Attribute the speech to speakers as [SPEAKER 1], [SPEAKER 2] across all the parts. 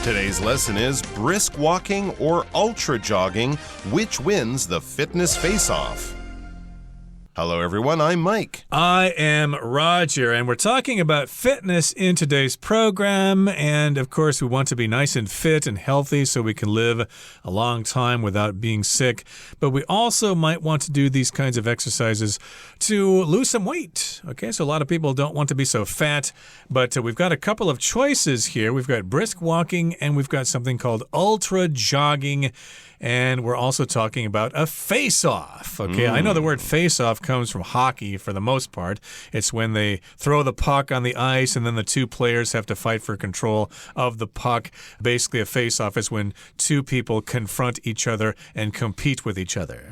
[SPEAKER 1] Today's lesson is brisk walking or ultra jogging, which wins the fitness face-off. Hello, everyone. I'm Mike.
[SPEAKER 2] I am Roger, and we're talking about fitness in today's program. And, of course, we want to be nice and fit and healthy so we can live a long time without being sick. But we also might want to do these kinds of exercises to lose some weight. Okay, so a lot of people don't want to be so fat, but we've got a couple of choices here. We've got brisk walking, and we've got something called ultra jogging. And we're also talking about a face-off. Okay, I know the word face-off comes from hockey for the most part. It's when they throw the puck on the ice and then the two players have to fight for control of the puck. Basically, a face-off is when two people confront each other and compete with each other.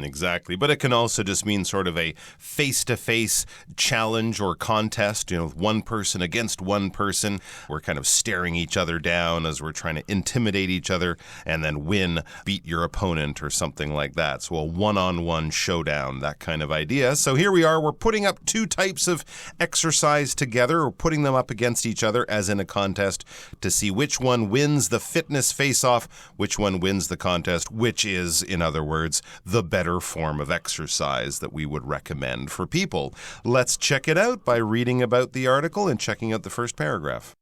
[SPEAKER 1] Exactly. But it can also just mean sort of a face-to-face challenge or contest, one person against one person. We're kind of staring each other down as we're trying to intimidate each other and then beat your opponent or something like that. So a one-on-one showdown, that kind of idea. So here we are. We're putting up two types of exercise together. We're putting them up against each other as in a contest to see which one wins the fitness face-off, which one wins the contest, which is, in other words, the better form of exercise that we would recommend for people. Let's check it out by reading about the article and checking out the first paragraph.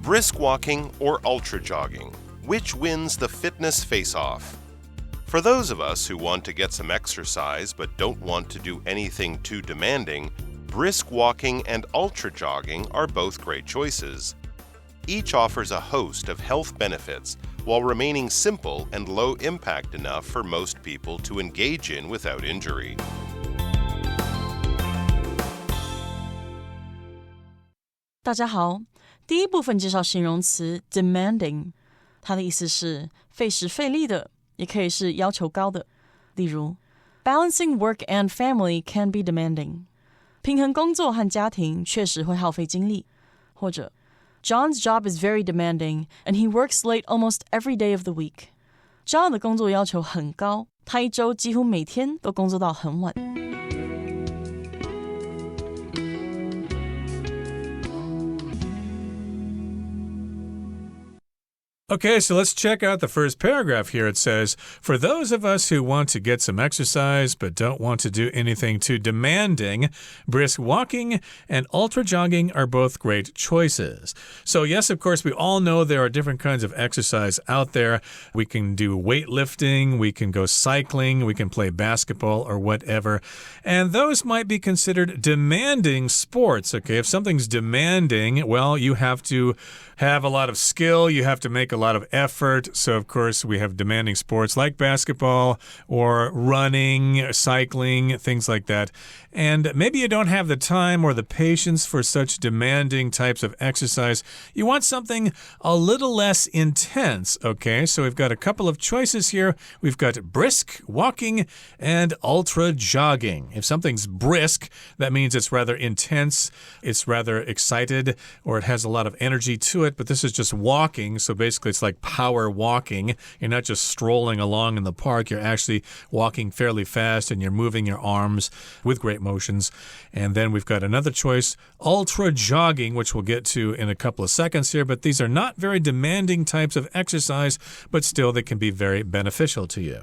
[SPEAKER 1] Brisk walking or ultra jogging, which wins the fitness face-off? For those of us who want to get some exercise but don't want to do anything too demanding, brisk walking and ultra jogging are both great choices. Each offers a host of health benefits while remaining simple and low impact enough for most people to engage in without injury.
[SPEAKER 3] 大家好，第一部分介绍形容词 demanding， 它的意思是费时费力的，也可以是要求高的。例如 Balancing work and family can be demanding， 平衡工作和家庭确实会耗费精力。或者 John's job is very demanding and he works late almost every day of the week。 John 的工作要求很高，他一周几乎每天都工作到很晚。
[SPEAKER 2] Okay, so let's check out the first paragraph here. It says, for those of us who want to get some exercise but don't want to do anything too demanding, brisk walking and ultra jogging are both great choices. So yes, of course, we all know there are different kinds of exercise out there. We can do weightlifting, we can go cycling, we can play basketball or whatever. And those might be considered demanding sports. Okay, if something's demanding, well, you have to have a lot of skill, you have to make a lot of effort. So, of course, we have demanding sports like basketball or running, cycling, things like that. And maybe you don't have the time or the patience for such demanding types of exercise. You want something a little less intense, okay? So we've got a couple of choices here. We've got brisk walking and ultra jogging. If something's brisk, that means it's rather intense, it's rather excited, or it has a lot of energy to it. But this is just walking, so basically it's like power walking. You're not just strolling along in the park, you're actually walking fairly fast and you're moving your arms with great motions. And then we've got another choice, ultra jogging, which we'll get to in a couple of seconds here, but these are not very demanding types of exercise, but still they can be very beneficial to you.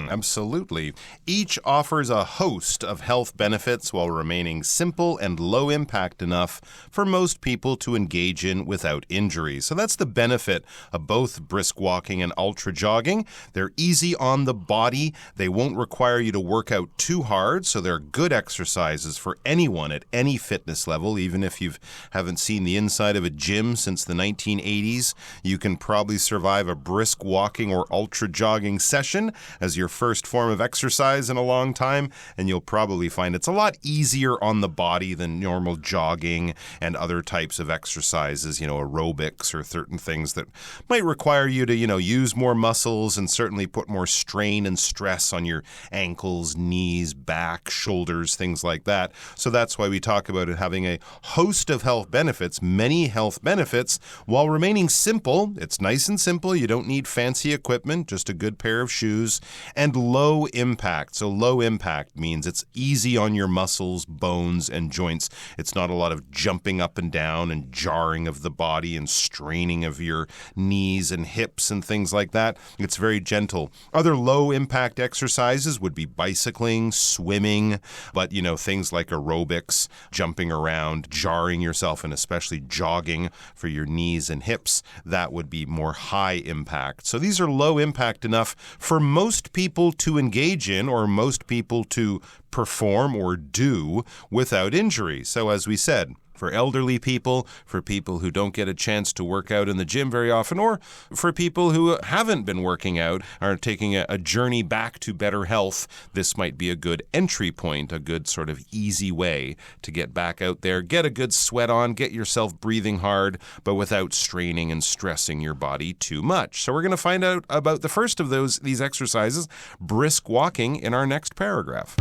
[SPEAKER 1] Absolutely. Each offers a host of health benefits while remaining simple and low impact enough for most people to engage in without injury. So that's the benefit of both brisk walking and ultra jogging. They're easy on the body. They won't require you to work out too hard, so they're good exercises for anyone at any fitness level. Even if you haven't seen the inside of a gym since the 1980s, you can probably survive a brisk walking or ultra jogging session as your first form of exercise in a long time, and you'll probably find it's a lot easier on the body than normal jogging and other types of exercises, aerobics or certain things that might require you to, use more muscles and certainly put more strain and stress on your ankles, knees, back, shoulders, things like that. So that's why we talk about it having a host of health benefits, many health benefits, while remaining simple. It's nice and simple. You don't need fancy equipment, just a good pair of shoes, and low impact. So low impact means it's easy on your muscles, bones, and joints. It's not a lot of jumping up and down and jarring of the body and straining of your knees and hips and things like that. It's very gentle. Other low impact exercises would be bicycling, swimming, but things like aerobics, jumping around, jarring yourself, and especially jogging for your knees and hips, that would be more high impact. So these are low impact enough for most people to engage in or most people to perform or do without injury. So as we said, for elderly people, for people who don't get a chance to work out in the gym very often, or for people who haven't been working out, are taking a journey back to better health, this might be a good entry point, a good sort of easy way to get back out there, get a good sweat on, get yourself breathing hard, but without straining and stressing your body too much. So we're going to find out about the first of these exercises, brisk walking, in our next paragraph.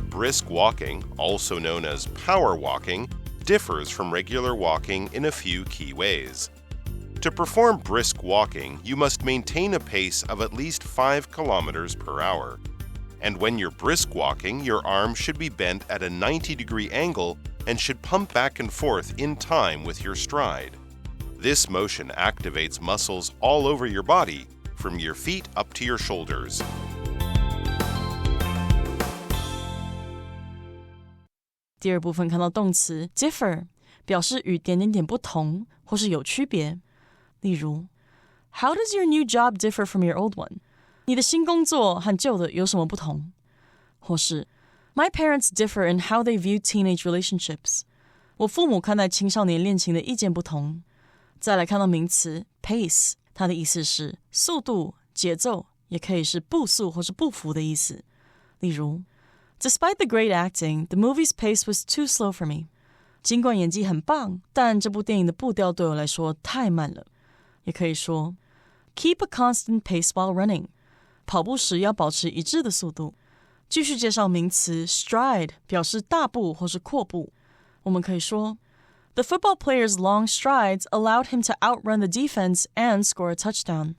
[SPEAKER 1] Brisk walking, also known as power walking, differs from regular walking in a few key ways. To perform brisk walking, you must maintain a pace of at least 5 kilometers per hour. And when you're brisk walking, your arm should be bent at a 90-degree angle and should pump back and forth in time with your stride. This motion activates muscles all over your body, from your feet up to your shoulders.
[SPEAKER 3] 第二部分看到动词 differ 表示与点点点不同或是有区别。例如 How does your new job differ from your old one? 你的新工作和旧的有什么不同？或是 My parents differ in how they view teenage relationships. 我父母看待青少年恋情的意见不同。再来看到名词 pace， 它的意思是速度、节奏，也可以是步速或是步幅的意思。例如Despite the great acting, the movie's pace was too slow for me. 尽管演技很棒，但这部电影的步调对我来说太慢了。也可以说 Keep a constant pace while running. 跑步时要保持一致的速度。继续介绍名词 stride 表示大步或是阔步。我们可以说 The football player's long strides allowed him to outrun the defense and score a touchdown.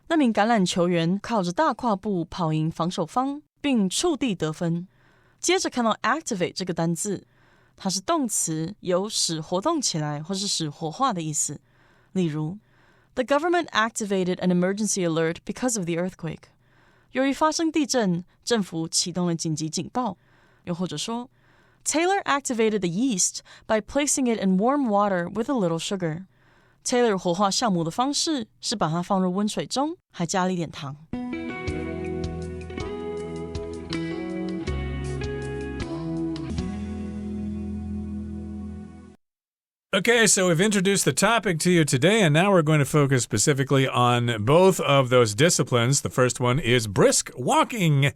[SPEAKER 3] 那名橄榄球员靠着大跨步跑赢防守方，并触地得分。接着看到 activate 这个单字，它是动词，有使活动起来或是使活化的意思。例如 The government activated an emergency alert because of the earthquake. 由于发生地震，政府启动了紧急警报。又或者说 Taylor activated the yeast by placing it in warm water with a little sugar. Taylor 活化酵母的方式是把它放入温水中，还加了一点糖。
[SPEAKER 2] Okay, so we've introduced the topic to you today, and now we're going to focus specifically on both of those disciplines. The first one is brisk walking.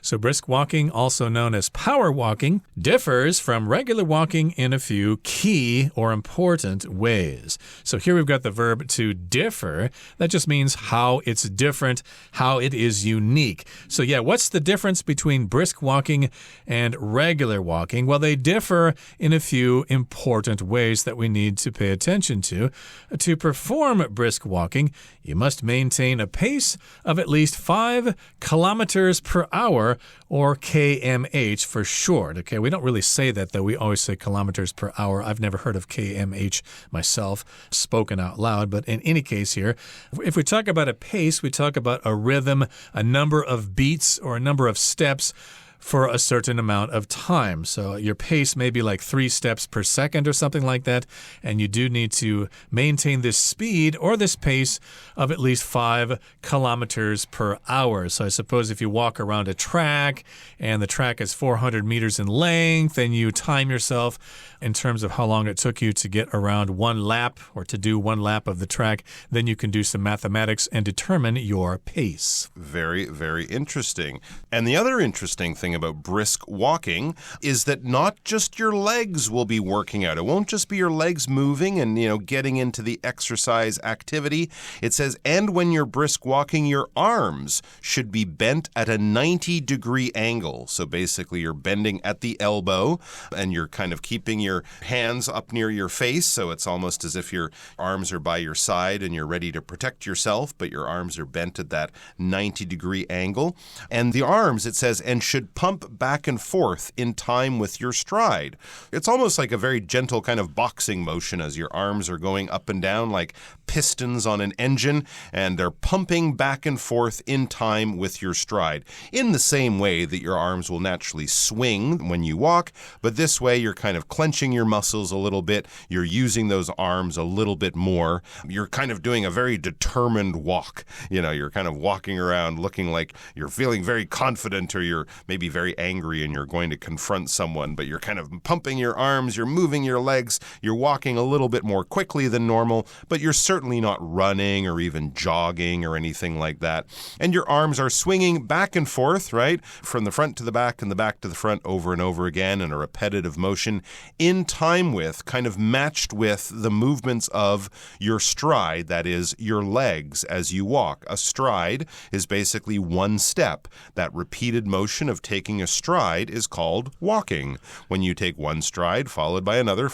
[SPEAKER 2] So brisk walking, also known as power walking, differs from regular walking in a few key or important ways. So here we've got the verb to differ. That just means how it's different, how it is unique. So yeah, what's the difference between brisk walking and regular walking? Well, they differ in a few important ways that we need to pay attention to. To perform brisk walking, you must maintain a pace of at least 5 kilometers per hour, or kmh for short. Okay, we don't really say that, though. We always say kilometers per hour. I've never heard of kmh myself, spoken out loud. But in any case here, if we talk about a pace, we talk about a rhythm, a number of beats, or a number of steps for a certain amount of time. So your pace may be like 3 steps per second or something like that, and you do need to maintain this speed or this pace of at least 5 kilometers per hour. So I suppose if you walk around a track and the track is 400 meters in length, and you time yourself in terms of how long it took you to get around 1 lap or to do 1 lap of the track, then you can do some mathematics and determine your pace.
[SPEAKER 1] Very, very interesting. And the other interesting thing thing about brisk walking is that not just your legs will be working out. It won't just be your legs moving and, getting into the exercise activity. It says, and when you're brisk walking, your arms should be bent at a 90-degree angle. So basically, you're bending at the elbow and you're kind of keeping your hands up near your face. So it's almost as if your arms are by your side and you're ready to protect yourself, but your arms are bent at that 90-degree angle. And the arms, it says, and should pump back and forth in time with your stride. It's almost like a very gentle kind of boxing motion as your arms are going up and down like pistons on an engine, and they're pumping back and forth in time with your stride. In the same way that your arms will naturally swing when you walk, but this way you're kind of clenching your muscles a little bit. You're using those arms a little bit more. You're kind of doing a very determined walk. You're kind of walking around looking like you're feeling very confident, or you're maybe very angry and you're going to confront someone, but you're kind of pumping your arms, you're moving your legs, you're walking a little bit more quickly than normal, but you're certainly not running or even jogging or anything like that. And your arms are swinging back and forth, right? From the front to the back and the back to the front over and over again in a repetitive motion in time with, kind of matched with the movements of your stride, that is, your legs as you walk. A stride is basically one step. That repeated motion of taking a stride is called walking. When you take one stride, followed by another,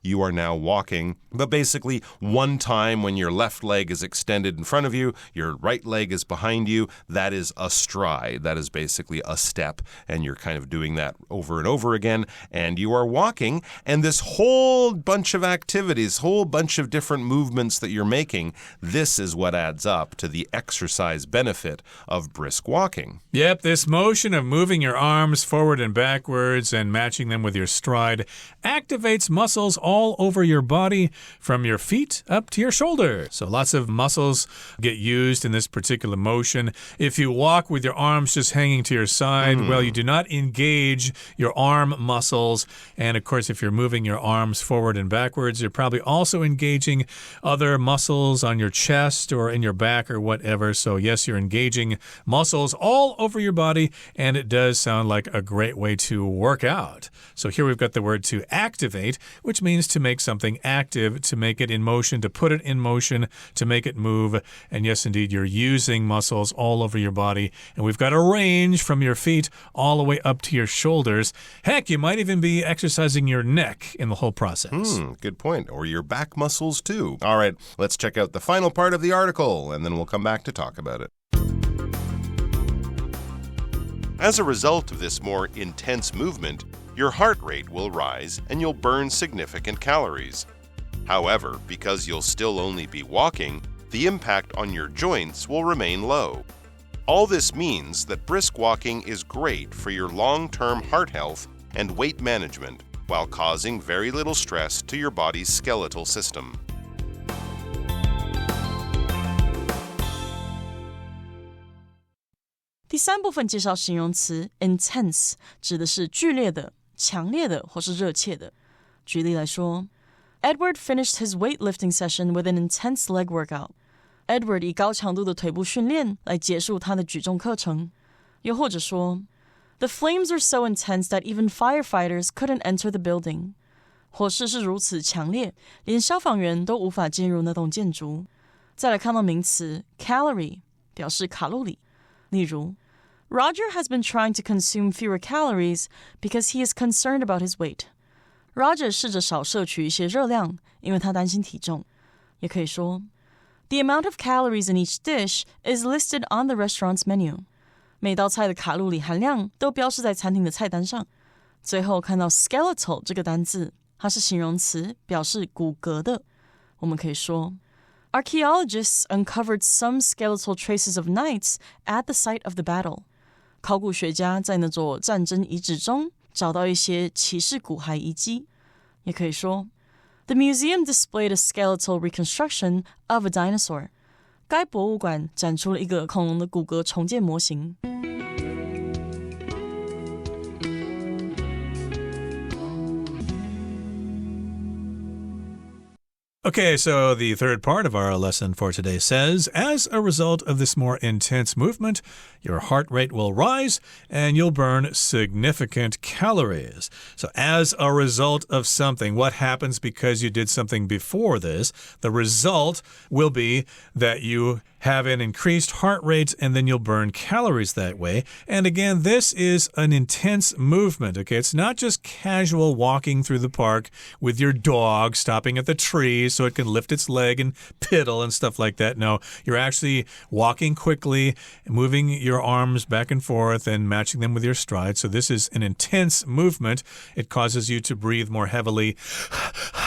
[SPEAKER 1] you are now walking. But basically, one time when your left leg is extended in front of you, your right leg is behind you, that is a stride. That is basically a step, and you're kind of doing that over and over again, and you are walking, and this whole bunch of activities, whole bunch of different movements that you're making, this is what adds up to the exercise benefit of brisk walking.
[SPEAKER 2] Yep, this motion of moving your arms forward and backwards and matching them with your stride activates muscles all over your body from your feet up to your shoulder. So lots of muscles get used in this particular motion. If you walk with your arms just hanging to your side, well, you do not engage your arm muscles. And of course, if you're moving your arms forward and backwards, you're probably also engaging other muscles on your chest or in your back or whatever. So yes, you're engaging muscles all over your body, and it does sound like a great way to work out. So here we've got the word to activate, which means to make something active, to make it in motion, to put it in motion, to make it move. And yes, indeed, you're using muscles all over your body. And we've got a range from your feet all the way up to your shoulders. Heck, you might even be exercising your neck in the whole process.
[SPEAKER 1] Good point. Or your back muscles, too. All right, let's check out the final part of the article, and then we'll come back to talk about it. As a result of this more intense movement, your heart rate will rise and you'll burn significant calories. However, because you'll still only be walking, the impact on your joints will remain low. All this means that brisk walking is great for your long-term heart health and weight management, while causing very little stress to your body's skeletal system.
[SPEAKER 3] 第三部分介绍形容词 intense， 指的是剧烈的、强烈的或是热切的。举例来说 Edward finished his weightlifting session with an intense leg workout. Edward 以高强度的腿部训练来结束他的举重课程。又或者说 The flames were so intense that even firefighters couldn't enter the building. 火势是如此强烈，连消防员都无法进入那栋建筑。再来看到名词 calorie， 表示卡路里。例如Roger has been trying to consume fewer calories because he is concerned about his weight. Roger 试着少摄取一些热量，因为他担心体重。也可以说 The amount of calories in each dish is listed on the restaurant's menu. 每道菜的卡路里含量都标示在餐厅的菜单上。最后看到 skeletal 这个单字，它是形容词，表示骨骼的。我们可以说Archaeologists uncovered some skeletal traces of knights at the site of the battle. 考古学家在那座战争遗址中找到一些骑士骨骸遗迹。也可以说 The museum displayed a skeletal reconstruction of a dinosaur. 该博物馆展出了一个恐龙的骨骼重建模型。
[SPEAKER 2] Okay, so the third part of our lesson for today says, as a result of this more intense movement, your heart rate will rise and you'll burn significant calories. So as a result of something, what happens because you did something before this? The result will be that you have an increased heart rate and then you'll burn calories that way. And again, this is an intense movement, okay? It's not just casual walking through the park with your dog stopping at the trees so it can lift its leg and piddle and stuff like that. No, you're actually walking quickly, moving your arms back and forth and matching them with your stride. So this is an intense movement. It causes you to breathe more heavily,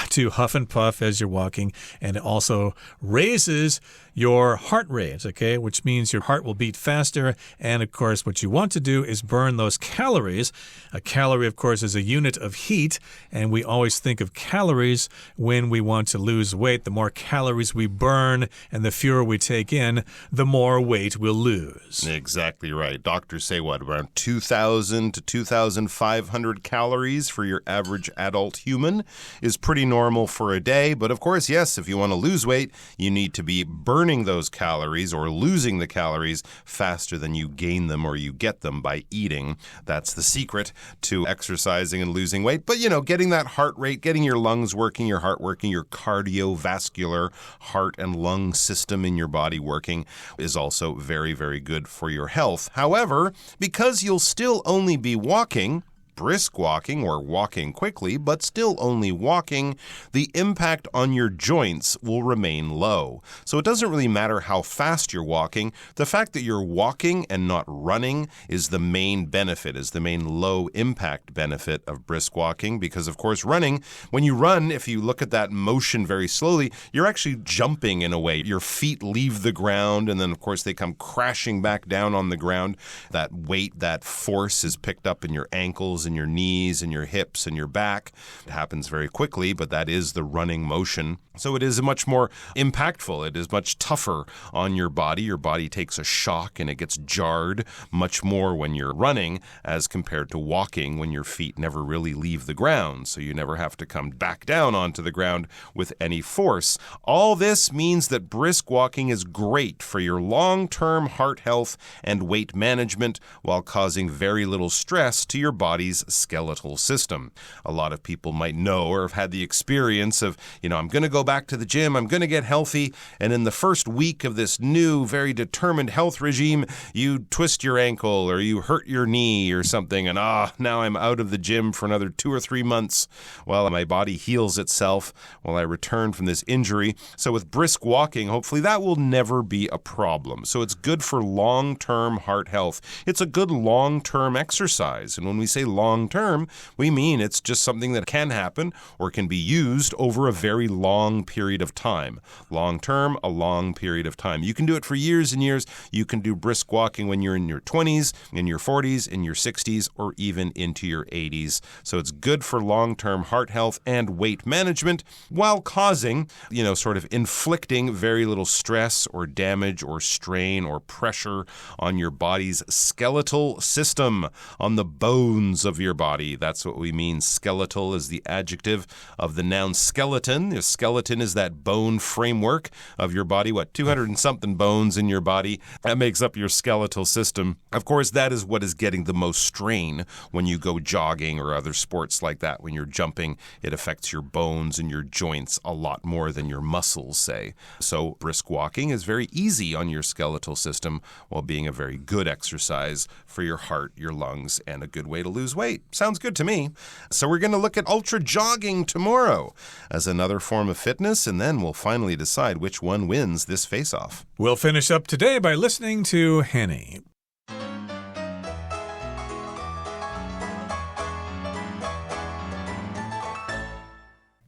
[SPEAKER 2] to huff and puff as you're walking, and it also raises your heart rate, okay, which means your heart will beat faster. And of course, what you want to do is burn those calories. A calorie, of course, is a unit of heat, and we always think of calories when we want to lose weight. The more calories we burn and the fewer we take in, the more weight we'll lose.
[SPEAKER 1] Exactly right. Doctors say what, around 2,000 to 2,500 calories for your average adult human is pretty normal for a day. But of course, yes, if you want to lose weight, you need to be burning those calories or losing the calories faster than you gain them or you get them by eating. That's the secret to exercising and losing weight. But, you know, getting that heart rate, getting your lungs working, your heart working, your cardiovascular heart and lung system in your body working is also very, very good for your health. However, because you'll still only be walking, brisk walking or walking quickly, but still only walking, the impact on your joints will remain low. So it doesn't really matter how fast you're walking. The fact that you're walking and not running is the main benefit, is the main low impact benefit of brisk walking, because of course running, when you run, if you look at that motion very slowly, you're actually jumping in a way. Your feet leave the ground and then of course they come crashing back down on the ground. That weight, that force is picked up in your ankles and your knees and your hips and your back. It happens very quickly, but that is the running motion. So it is much more impactful. It is much tougher on your body. Your body takes a shock and it gets jarred much more when you're running as compared to walking when your feet never really leave the ground. So you never have to come back down onto the ground with any force. All this means that brisk walking is great for your long-term heart health and weight management while causing very little stress to your body's skeletal system. A lot of people might know or have had the experience of, I'm going to go back to the gym, I'm going to get healthy, and in the first week of this new, very determined health regime, you twist your ankle or you hurt your knee or something, and now I'm out of the gym for another 2 or 3 months while my body heals itself, while I return from this injury. So with brisk walking, hopefully that will never be a problem. So it's good for long-term heart health. It's a good long-term exercise, and when we say long-term, we mean it's just something that can happen or can be used over a very long period of time. Long-term, a long period of time. You can do it for years and years. You can do brisk walking when you're in your 20s, in your 40s, in your 60s, or even into your 80s. So it's good for long-term heart health and weight management while causing, sort of inflicting very little stress or damage or strain or pressure on your body's skeletal system, on the bones of your body. That's what we mean. Skeletal is the adjective of the noun skeleton. The skeleton is that bone framework of your body. 200 and something bones in your body. That makes up your skeletal system. Of course, that is what is getting the most strain when you go jogging or other sports like that. When you're jumping, it affects your bones and your joints a lot more than your muscles, say. So brisk walking is very easy on your skeletal system while being a very good exercise for your heart, your lungs, and a good way to lose weight. Sounds good to me. So we're going to look at ultra jogging tomorrow as another form of fitness, and then we'll finally decide which one wins this face-off.
[SPEAKER 2] We'll finish up today by listening to Henny.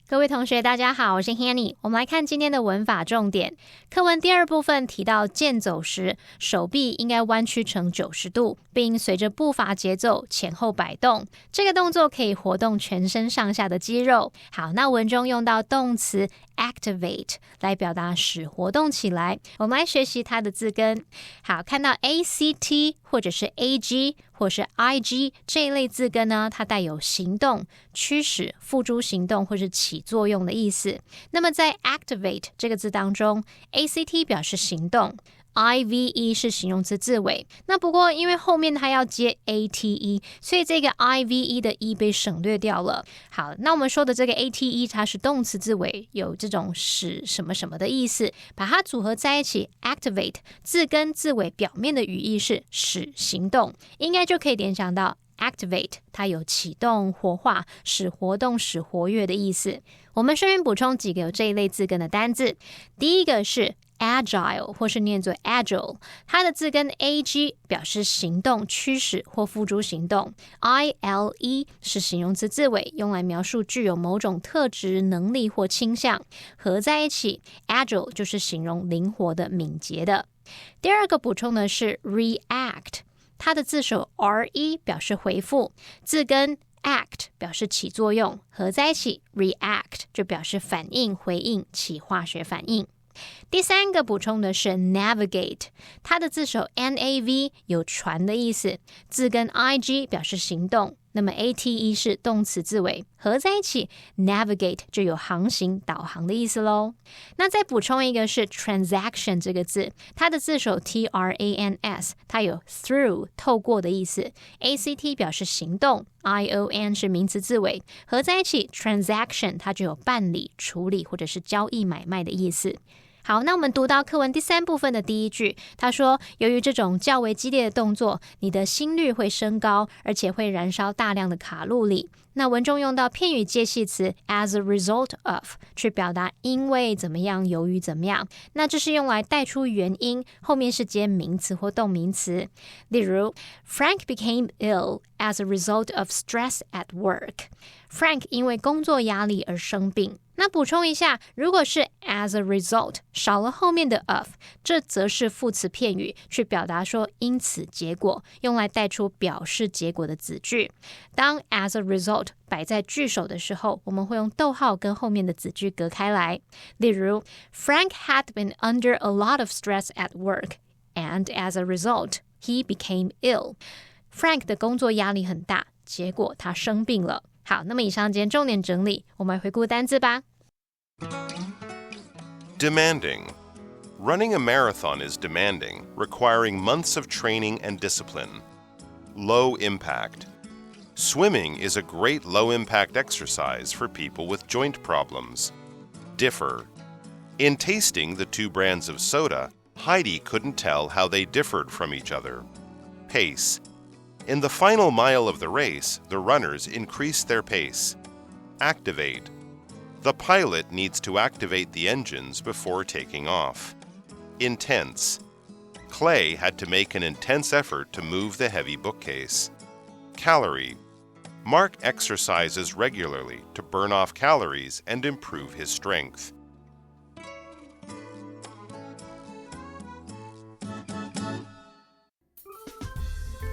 [SPEAKER 4] 各位同学大家好，我是 Hanny。 我们来看今天的文法重点。课文第二部分提到健走时手臂应该弯曲成90度，并随着步伐节奏前后摆动，这个动作可以活动全身上下的肌肉。好，那文中用到动词 activate 来表达使活动起来。我们来学习它的字根。好，看到 ACT 或者是 AG 或是 IG 这一类字根呢，它带有行动、驱使、付诸行动或是起作用的意思。那么在 activate 这个字当中， ACT 表示行动， IVE 是形容词字尾，那不过因为后面它要接 ATE， 所以这个 IVE 的 E 被省略掉了。好，那我们说的这个 ATE 它是动词字尾，有这种使什么什么的意思，把它组合在一起 activate 字根字尾表面的语义是使行动，应该就可以联想到Activate 它有启动、活化、使活动、使活跃的意思。我们顺便补充几个有这一类字根的单字。第一个是 agile 或是念作 agile， 它的字根 ag 表示行动、驱使或付诸行动， ile 是形容词字尾，用来描述具有某种特质、能力或倾向，合在一起 agile 就是形容灵活的、敏捷的。第二个补充的是 react，它的字首 re 表示回复，字根 act 表示起作用，合在一起 react 就表示反应、回应、起化学反应。第三个补充的是 navigate， 它的字首 nav 有船的意思，字根 ig 表示行动，那么 ate 是动词字尾，合在一起 navigate 就有航行、导航的意思咯。那再补充一个是 transaction 这个字，它的字首 trans 它有 through 透过的意思， act 表示行动， ion 是名词字尾，合在一起 transaction 它就有办理、处理或者是交易买卖的意思。好，那我们读到课文第三部分的第一句，他说由于这种较为激烈的动作，你的心率会升高，而且会燃烧大量的卡路里。那文中用到片语介系词 as a result of 去表达因为怎么样、由于怎么样，那这是用来带出原因，后面是接名词或动名词。例如 Frank became ill as a result of stress at work。 Frank 因为工作压力而生病。那补充一下，如果是 as a result 少了后面的 of， 这则是副词片语，去表达说因此结果，用来带出表示结果的子句。当 as a result 摆在句首的时候，我们会用逗号跟后面的子句隔开来。例如 Frank had been under a lot of stress at work and as a result he became ill。 Frank 的工作压力很大，结果他生病了。好，那么以上今天重点整理，我们来回顾单字吧。
[SPEAKER 1] Demanding. Running a marathon is demanding, requiring months of training and discipline. Low impact. Swimming is a great low-impact exercise for people with joint problems. Differ. In tasting the two brands of soda, Heidi couldn't tell how they differed from each other. Pace. In the final mile of the race, the runners increased their pace. Activate. The pilot needs to activate the engines before taking off. Intense. Clay had to make an intense effort to move the heavy bookcase. Calorie. Mark exercises regularly to burn off calories and improve his strength.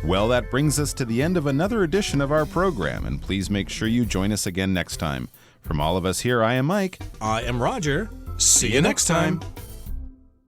[SPEAKER 5] Well, that brings us to the end of another edition of our program, and please make sure you join us again next time. From all of us here, I am Mike.
[SPEAKER 2] I am Roger. See you next time.